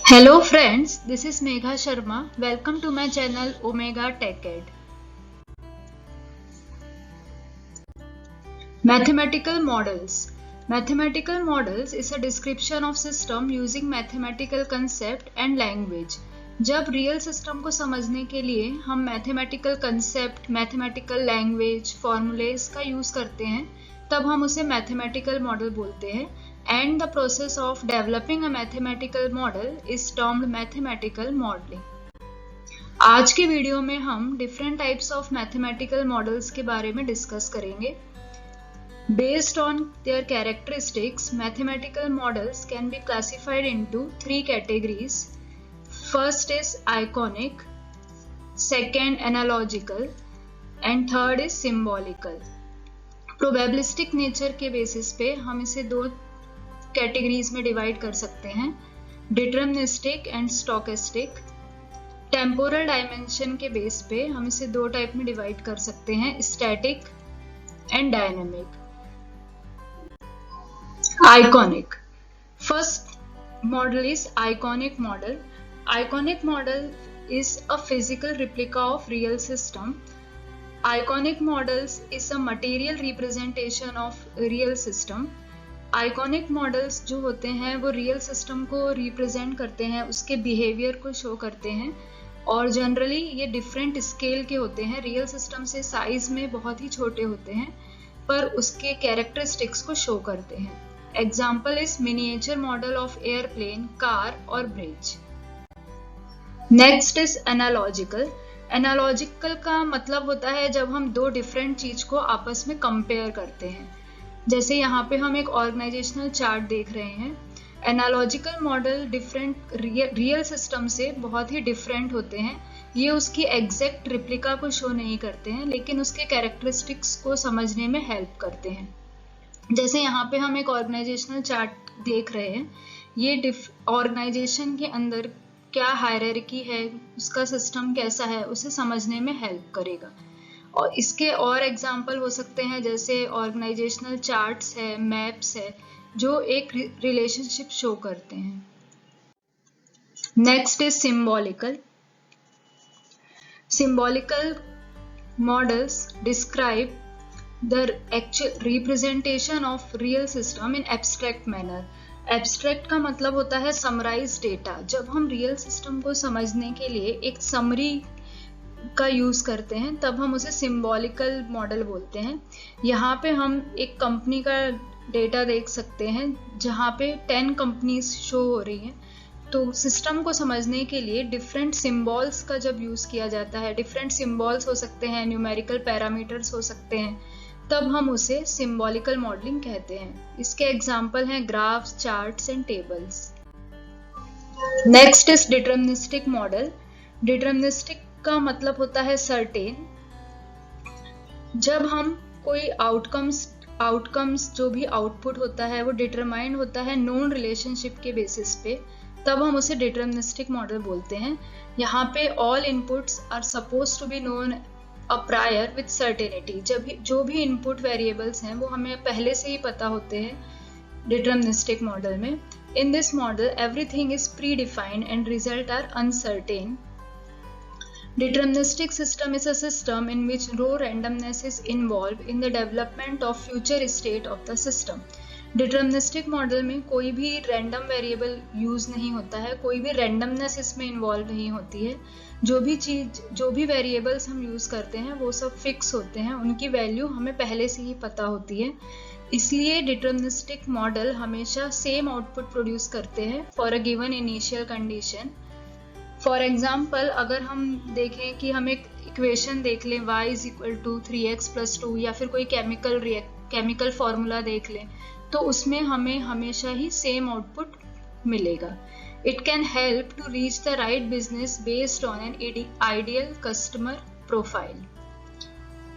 Hello friends, this is Megha Sharma. Welcome to my channel Omega Tech Ed. Mathematical models. Mathematical models is a description of system using mathematical concept and language. जब real system को समझने के लिए हम mathematical concept, mathematical language, formulas का use करते हैं, तब हम उसे मैथमेटिकल मॉडल बोलते हैं. And the process of developing a mathematical model is termed mathematical modeling. आज के वीडियो में हम different types of mathematical models के बारे में डिस्कस करेंगे. Based on their characteristics, mathematical models can be classified into three categories. First is iconic, second analogical, and third is symbolical. Probabilistic nature के basis पे हम इसे दो कैटेगरीज में डिवाइड कर सकते हैं, deterministic and stochastic. Temporal dimension के बेस पे हम इसे दो टाइप में डिवाइड कर सकते हैं, static and dynamic. Iconic. First model is iconic model. Iconic model is a physical replica of real system. Iconic models is a material representation of real system. Iconic models जो होते हैं वो real system को represent करते हैं, उसके behaviour को show करते हैं और जनरली ये डिफरेंट स्केल के होते हैं. रियल सिस्टम से साइज में बहुत ही छोटे होते हैं पर उसके कैरेक्टरिस्टिक्स को शो करते हैं. Example is miniature model of airplane, car और bridge. Next is analogical. Analogical का मतलब होता है जब हम दो डिफरेंट चीज को आपस में कंपेयर करते हैं. जैसे यहाँ पे हम एक ऑर्गेनाइजेशनल चार्ट देख रहे हैं. Analogical model different real system से बहुत ही डिफरेंट होते हैं. ये उसकी एग्जैक्ट रिप्लिका को शो नहीं करते हैं लेकिन उसके कैरेक्टरिस्टिक्स को समझने में हेल्प करते हैं. जैसे यहाँ पे हम एक ऑर्गेनाइजेशनल चार्ट देख रहे हैं. ये ऑर्गेनाइजेशन के अंदर क्या हायरार्की है, उसका सिस्टम कैसा है, उसे समझने में हेल्प करेगा. और इसके और एग्जाम्पल हो सकते हैं जैसे ऑर्गेनाइजेशनल चार्ट्स है, मैप्स है, जो एक रिलेशनशिप शो करते हैं. Next is symbolical. Symbolical models describe the actual representation of real system in abstract manner. Abstract का मतलब होता है समराइज डेटा. जब हम रियल सिस्टम को समझने के लिए एक समरी का यूज करते हैं तब हम उसे सिंबॉलिकल मॉडल बोलते हैं. यहाँ पे हम एक कंपनी का डेटा देख सकते हैं जहाँ पे 10 कंपनीज शो हो रही हैं. तो सिस्टम को समझने के लिए डिफरेंट सिंबल्स का जब यूज किया जाता है, डिफरेंट सिंबल्स हो सकते हैं, न्यूमेरिकल पैरामीटर्स हो सकते हैं, तब हम उसे सिंबॉलिकल मॉडलिंग कहते हैं. इसके एग्जाम्पल हैं graphs, charts and tables. Next is deterministic model. Deterministic का मतलब होता है सर्टेन. जब हम कोई आउटकम्स जो भी आउटपुट होता है वो डिटरमाइंड होता है नोन रिलेशनशिप के बेसिस पे, तब हम उसे डिटरमिनिस्टिक मॉडल बोलते हैं. यहाँ पे all inputs are suppose to be known a prior with certainty. जो भी इनपुट वेरिएबल्स हैं वो हमें पहले से ही पता होते हैं डिटरमिनिस्टिक मॉडल में. In this model everything is predefined and result are uncertain. Deterministic system is a system in which no randomness is involved in the development of future state of the system. Deterministic model में कोई भी random variable use नहीं होता है, कोई भी randomness इसमें involve नहीं होती है. जो भी वेरिएबल्स हम यूज करते हैं वो सब फिक्स होते हैं, उनकी वैल्यू हमें पहले से ही पता होती है. इसलिए डिटरमिनिस्टिक मॉडल हमेशा सेम आउटपुट प्रोड्यूस करते हैं for a given initial condition. For example अगर हम देखें कि हम एक इक्वेशन देख लें y is equal to 3x + 2 या फिर कोई केमिकल फॉर्मूला देख लें तो उसमें हमें हमेशा ही सेम आउटपुट मिलेगा. It can help to reach the right business based on an ideal customer profile.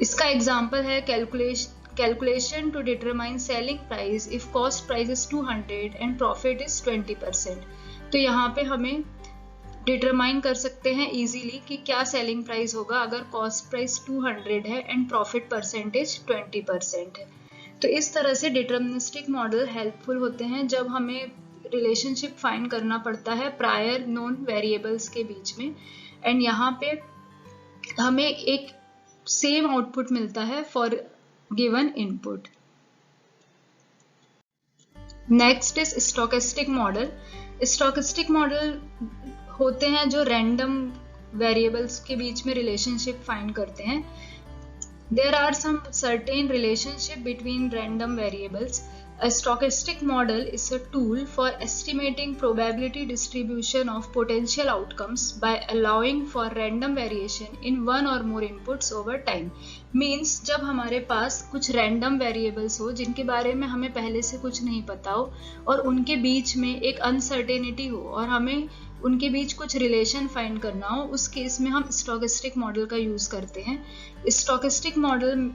इसका एग्जाम्पल है calculation to determine selling price if cost price is 200 and profit is 20%. तो यहाँ पे हमें डिटरमाइन कर सकते हैं इजीली कि क्या सेलिंग प्राइस होगा अगर कॉस्ट प्राइस 200 है एंड प्रॉफिट परसेंटेज 20% है. तो इस तरह से डिटरमिनिस्टिक मॉडल हेल्पफुल होते हैं जब हमें रिलेशनशिप फाइंड करना पड़ता है प्रायर नोन वेरिएबल्स के बीच में, एंड यहाँ पे हमें एक सेम आउटपुट मिलता है for given input. Next is stochastic model. Stochastic model होते हैं जो रैंडम वेरिएबल्स के बीच में रिलेशनशिप फाइंड करते हैं। There are some certain relationship between random variables. A stochastic model is a tool for estimating probability distribution of potential outcomes by allowing for random variation in one or more inputs over time. Means जब हमारे पास कुछ random variables हो जिनके बारे में हमें पहले से कुछ नहीं पता हो और उनके बीच में एक uncertainty हो और हमें उनके बीच कुछ रिलेशन फाइंड करना हो, उस केस में हम स्टोकेस्टिक मॉडल का यूज करते हैं। Stochastic model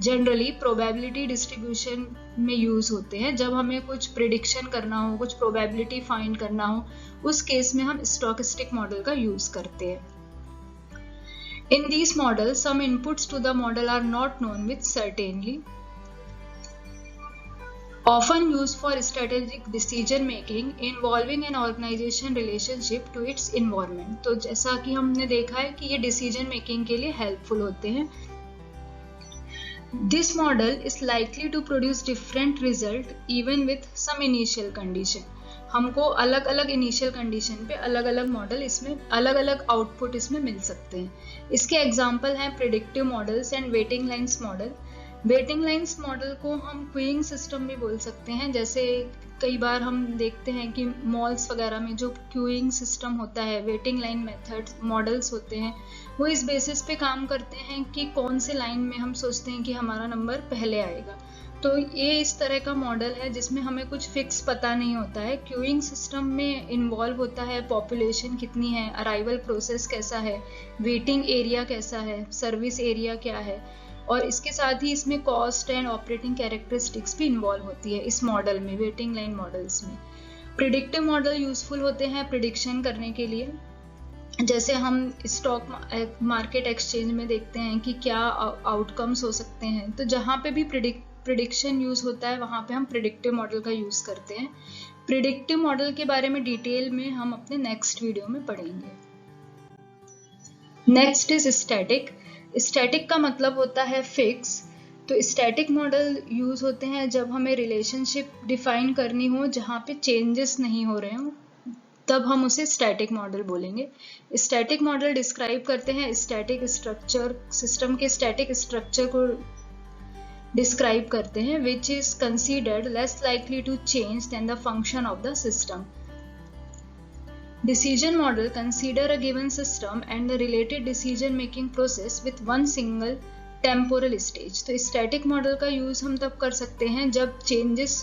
generally probability distribution में यूज होते हैं। जब हमें कुछ प्रिडिक्शन करना हो, कुछ प्रोबेबिलिटी फाइंड करना हो, उस केस में हम स्टोकेस्टिक मॉडल का यूज करते हैं। In this model some inputs to the model are not known with certainly, often used for strategic decision making involving an organization relationship to its environment। तो जैसा कि हमने देखा है कि ये डिसीजन मेकिंग के लिए हेल्पफुल होते हैं। This model is likely to produce different result even with some initial condition। हमको अलग अलग इनिशियल कंडीशन पे अलग अलग मॉडल इसमें अलग अलग आउटपुट इसमें मिल सकते हैं। इसके एग्जाम्पल हैं predictive models and waiting lines model. Waiting lines model को हम क्यूइंग सिस्टम भी बोल सकते हैं। जैसे कई बार हम देखते हैं कि मॉल्स वगैरह में जो क्यूइंग सिस्टम होता है, वेटिंग लाइन मेथड मॉडल्स होते हैं, वो इस बेसिस पे काम करते हैं कि कौन से लाइन में हम सोचते हैं कि हमारा नंबर पहले आएगा। तो ये इस तरह का मॉडल है जिसमें हमें कुछ फिक्स पता नहीं होता है। क्यूइंग सिस्टम में इन्वॉल्व होता है पॉपुलेशन कितनी है, अराइवल प्रोसेस कैसा है, वेटिंग एरिया कैसा है, सर्विस एरिया क्या है, और इसके साथ ही इसमें कॉस्ट एंड ऑपरेटिंग कैरेक्टरिस्टिक्स भी इन्वॉल्व होती है इस मॉडल में, वेटिंग लाइन मॉडल्स में। प्रिडिक्टिव मॉडल यूजफुल होते हैं प्रिडिक्शन करने के लिए। जैसे हम स्टॉक मार्केट एक्सचेंज में देखते हैं कि क्या आउटकम्स हो सकते हैं, तो जहाँ पे भी प्रिडिक्शन यूज होता है वहाँ पे हम प्रिडिक्टिव मॉडल का यूज करते हैं। प्रिडिक्टिव मॉडल के बारे में डिटेल में हम अपने नेक्स्ट वीडियो में पढ़ेंगे। Next is static. स्टैटिक का मतलब होता है फिक्स। तो स्टैटिक मॉडल यूज होते हैं जब हमें रिलेशनशिप डिफाइन करनी हो जहाँ पे चेंजेस नहीं हो रहे हो, तब हम उसे स्टैटिक मॉडल बोलेंगे। स्टैटिक मॉडल डिस्क्राइब करते हैं स्टैटिक स्ट्रक्चर, सिस्टम के स्टैटिक स्ट्रक्चर को डिस्क्राइब करते हैं, which is considered less likely to change then the function of the system. Decision model consider a given system and the related decision making process with one single temporal stage। तो static model का use हम तब कर सकते हैं जब changes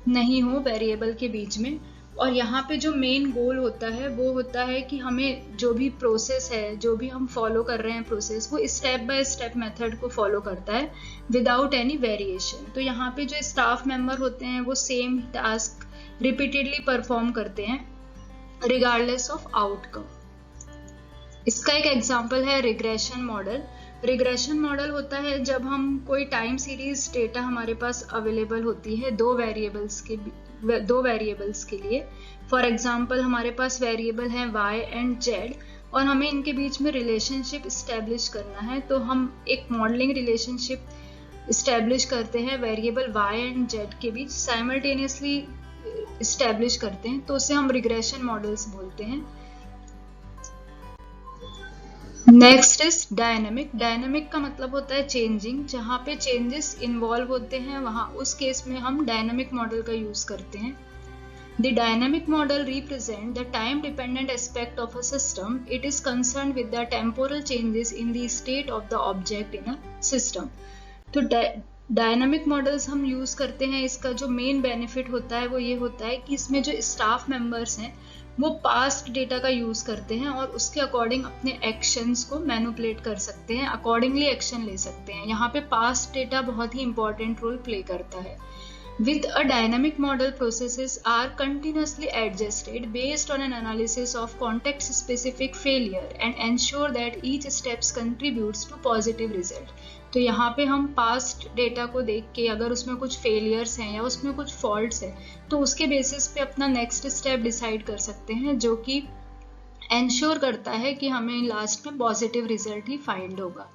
नहीं हो वेरिएबल के बीच में, और यहाँ पे जो मेन गोल होता है वो होता है कि हमें जो भी प्रोसेस है, जो भी हम फॉलो कर रहे हैं प्रोसेस, वो स्टेप बाय स्टेप मेथड को फॉलो करता है विदाउट एनी वेरिएशन। तो यहाँ पे जो स्टाफ मेंबर होते हैं वो सेम टास्क रिपीटेडली परफॉर्म करते हैं रिगार्डलेस ऑफ आउटकम। इसका एक एग्जांपल है रिग्रेशन मॉडल। रिग्रेशन मॉडल होता है जब हम कोई टाइम सीरीज डेटा हमारे पास अवेलेबल होती है दो वेरिएबल्स के लिए। फॉर एग्जांपल हमारे पास वेरिएबल है y एंड z और हमें इनके बीच में रिलेशनशिप इस्टेब्लिश करना है, तो हम एक मॉडलिंग रिलेशनशिप इस्टेब्लिश करते हैं वेरिएबल y एंड z के बीच, साइमल्टेनियसली इस्टेब्लिश करते हैं, तो उसे हम रिग्रेशन मॉडल्स बोलते हैं। Next is dynamic. डायनेमिक का मतलब होता है चेंजिंग। जहाँ पे चेंजेस इन्वॉल्व होते हैं वहाँ उस केस में हम डायनेमिक मॉडल का यूज करते हैं। The dynamic model represent the time dependent aspect of a system. It is concerned with the temporal changes in the state of the object in a system। तो dynamic models हम use करते हैं। इसका जो main benefit होता है वो ये होता है कि इसमें जो स्टाफ मेंबर्स हैं वो पास्ट डेटा का यूज करते हैं और उसके अकॉर्डिंग अपने एक्शंस को मैनिपुलेट कर सकते हैं, अकॉर्डिंगली एक्शन ले सकते हैं। यहाँ पे पास्ट डेटा बहुत ही इंपॉर्टेंट रोल प्ले करता है। With a dynamic model, processes are continuously adjusted based on an analysis of context-specific failure and ensure that each step contributes to positive result। तो यहाँ पे हम पास्ट डेटा को देख के अगर उसमें कुछ फेलियर्स हैं या उसमें कुछ फॉल्ट्स हैं तो उसके बेसिस पे अपना नेक्स्ट स्टेप डिसाइड कर सकते हैं, जो कि एंश्योर करता है कि हमें लास्ट में पॉजिटिव रिजल्ट ही फाइंड होगा।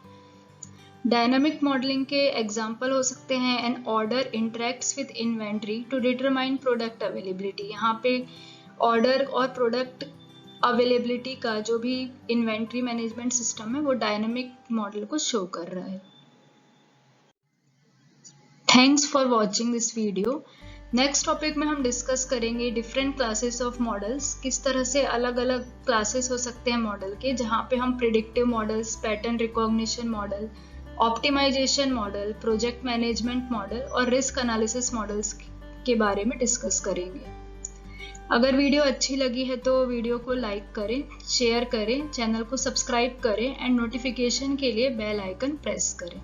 डायनामिक मॉडलिंग के एग्जाम्पल हो सकते हैं an order interacts with inventory to determine product availability. यहाँ पे ऑर्डर और प्रोडक्ट अवेलेबिलिटी का जो भी इन्वेंट्री मैनेजमेंट सिस्टम है वो डायनामिक मॉडल को शो कर रहा है। Thanks for watching this video. Next topic में हम डिस्कस करेंगे डिफरेंट क्लासेस ऑफ मॉडल्स, किस तरह से अलग अलग क्लासेस हो सकते हैं मॉडल के, जहाँ पे हम predictive models, pattern recognition model, optimisation model, project management model और रिस्क एनालिसिस मॉडल्स के बारे में डिस्कस करेंगे। अगर वीडियो अच्छी लगी है तो वीडियो को लाइक करें, शेयर करें, चैनल को सब्सक्राइब करें एंड नोटिफिकेशन के लिए बेल आइकन प्रेस करें।